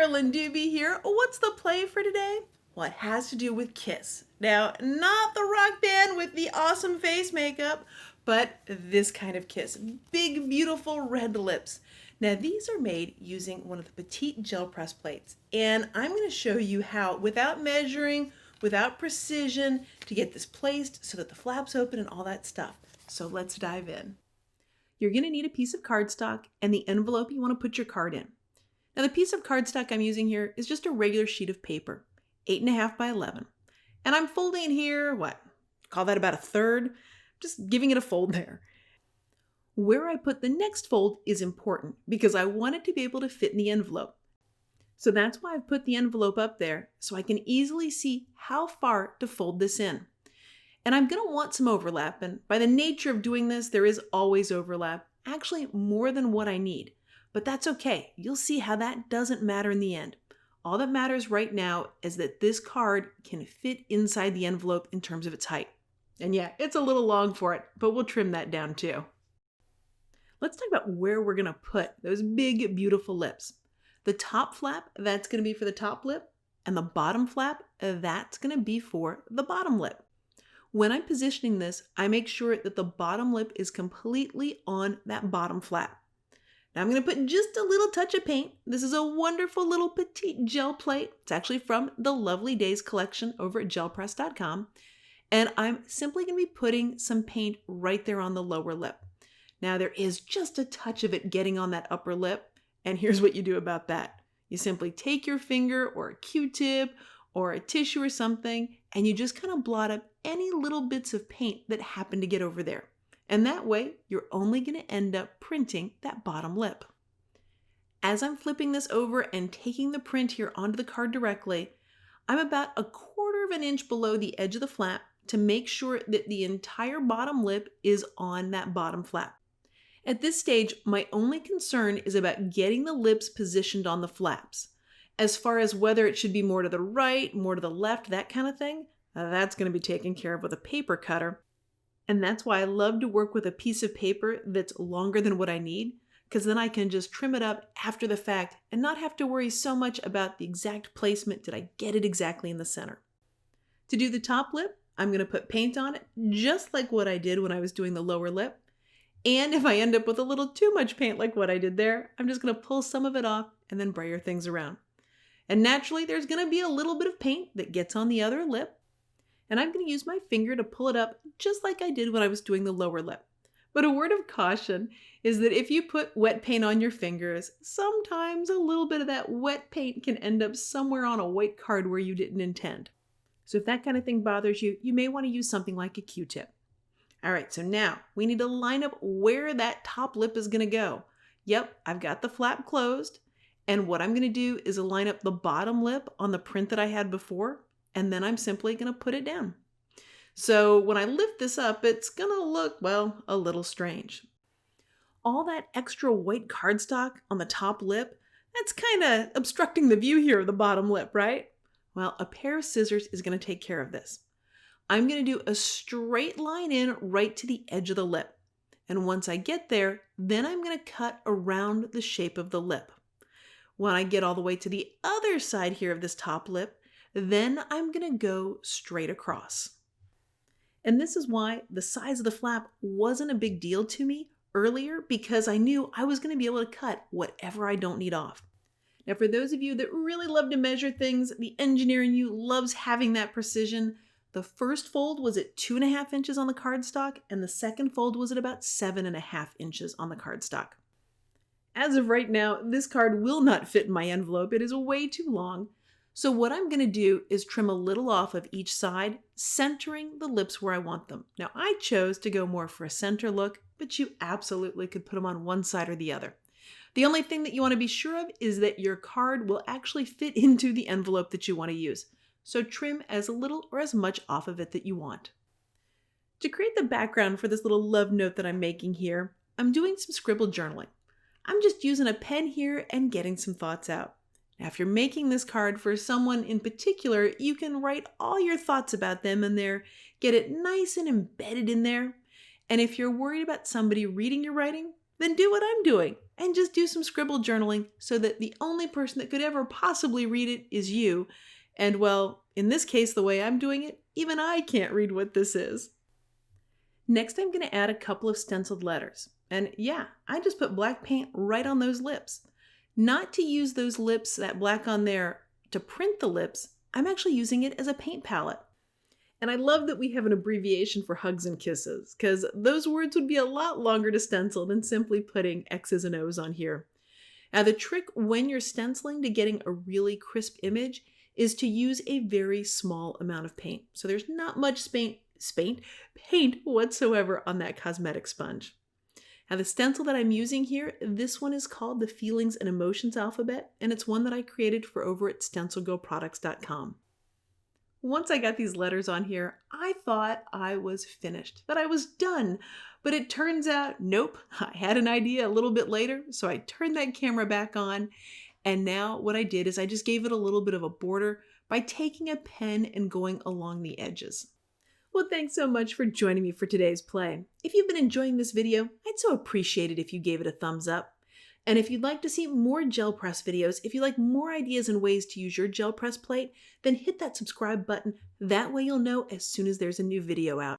Carolyn Doobie here. What's the play for today? Well, it has to do with Kiss. Now, not the rock band with the awesome face makeup, but this kind of kiss. Big, beautiful red lips. Now, these are made using one of the Petite Gel Press plates, and I'm going to show you how, without measuring, without precision, to get this placed so that the flaps open and all that stuff. So let's dive in. You're going to need a piece of cardstock and the envelope you want to put your card in. Now, the piece of cardstock I'm using here is just a regular sheet of paper, 8.5 by 11. And I'm folding here, call that about a third? Just giving it a fold there. Where I put the next fold is important because I want it to be able to fit in the envelope. So that's why I've put the envelope up there so I can easily see how far to fold this in. And I'm going to want some overlap, and by the nature of doing this, there is always overlap, actually more than what I need. But that's okay. You'll see how that doesn't matter in the end. All that matters right now is that this card can fit inside the envelope in terms of its height. And yeah, it's a little long for it, but we'll trim that down too. Let's talk about where we're going to put those big, beautiful lips. The top flap, that's going to be for the top lip, and the bottom flap, that's going to be for the bottom lip. When I'm positioning this, I make sure that the bottom lip is completely on that bottom flap. Now I'm going to put just a little touch of paint. This is a wonderful little petite gel plate. It's actually from the Lovely Days collection over at gelpress.com. And I'm simply going to be putting some paint right there on the lower lip. Now there is just a touch of it getting on that upper lip. And here's what you do about that. You simply take your finger or a Q-tip or a tissue or something, and you just kind of blot up any little bits of paint that happen to get over there. And that way, you're only going to end up printing that bottom lip. As I'm flipping this over and taking the print here onto the card directly, I'm about 1/4 inch below the edge of the flap to make sure that the entire bottom lip is on that bottom flap. At this stage, my only concern is about getting the lips positioned on the flaps. As far as whether it should be more to the right, more to the left, that kind of thing, that's going to be taken care of with a paper cutter. And that's why I love to work with a piece of paper that's longer than what I need, because then I can just trim it up after the fact and not have to worry so much about the exact placement. Did I get it exactly in the center? To do the top lip, I'm going to put paint on it, just like what I did when I was doing the lower lip. And if I end up with a little too much paint like what I did there, I'm just going to pull some of it off and then brayer things around. And naturally, there's going to be a little bit of paint that gets on the other lip. And I'm going to use my finger to pull it up just like I did when I was doing the lower lip. But a word of caution is that if you put wet paint on your fingers, sometimes a little bit of that wet paint can end up somewhere on a white card where you didn't intend. So if that kind of thing bothers you, you may want to use something like a Q-tip. All right, so now we need to line up where that top lip is going to go. Yep, I've got the flap closed. And what I'm going to do is line up the bottom lip on the print that I had before. And then I'm simply going to put it down. So when I lift this up, it's going to look, well, a little strange. All that extra white cardstock on the top lip, that's kind of obstructing the view here of the bottom lip, right? Well, a pair of scissors is going to take care of this. I'm going to do a straight line in right to the edge of the lip. And once I get there, then I'm going to cut around the shape of the lip. When I get all the way to the other side here of this top lip, then I'm going to go straight across. And this is why the size of the flap wasn't a big deal to me earlier, because I knew I was going to be able to cut whatever I don't need off. Now, for those of you that really love to measure things, the engineer in you loves having that precision. The first fold was at 2.5 inches on the cardstock, and the second fold was at about 7.5 inches on the cardstock. As of right now, this card will not fit in my envelope. It is way too long. So what I'm going to do is trim a little off of each side, centering the lips where I want them. Now, I chose to go more for a center look, but you absolutely could put them on one side or the other. The only thing that you want to be sure of is that your card will actually fit into the envelope that you want to use. So trim as little or as much off of it that you want. To create the background for this little love note that I'm making here, I'm doing some scribble journaling. I'm just using a pen here and getting some thoughts out. Now, if you're making this card for someone in particular, you can write all your thoughts about them in there, get it nice and embedded in there. And if you're worried about somebody reading your writing, Then do what I'm doing and just do some scribble journaling so that the only person that could ever possibly read it is you. And well, in this case, the way I'm doing it, even I can't read what this is. Next, I'm going to add a couple of stenciled letters. And yeah, I just put black paint right on those lips. Not to use those lips, that black on there, to print the lips. I'm actually using it as a paint palette. And I love that we have an abbreviation for hugs and kisses, because those words would be a lot longer to stencil than simply putting X's and O's on here. Now, the trick when you're stenciling to getting a really crisp image is to use a very small amount of paint. So there's not much paint whatsoever on that cosmetic sponge. Now, the stencil that I'm using here, this one is called the Feelings and Emotions Alphabet, and it's one that I created for over at stencilgoproducts.com. Once I got these letters on here, I thought I was finished, that I was done. But it turns out, nope, I had an idea a little bit later, so I turned that camera back on, and now what I did is I just gave it a little bit of a border by taking a pen and going along the edges. Well, thanks so much for joining me for today's play. If you've been enjoying this video, I'd so appreciate it if you gave it a thumbs up. And if you'd like to see more gel press videos, if you like more ideas and ways to use your gel press plate, then hit that subscribe button. That way you'll know as soon as there's a new video out.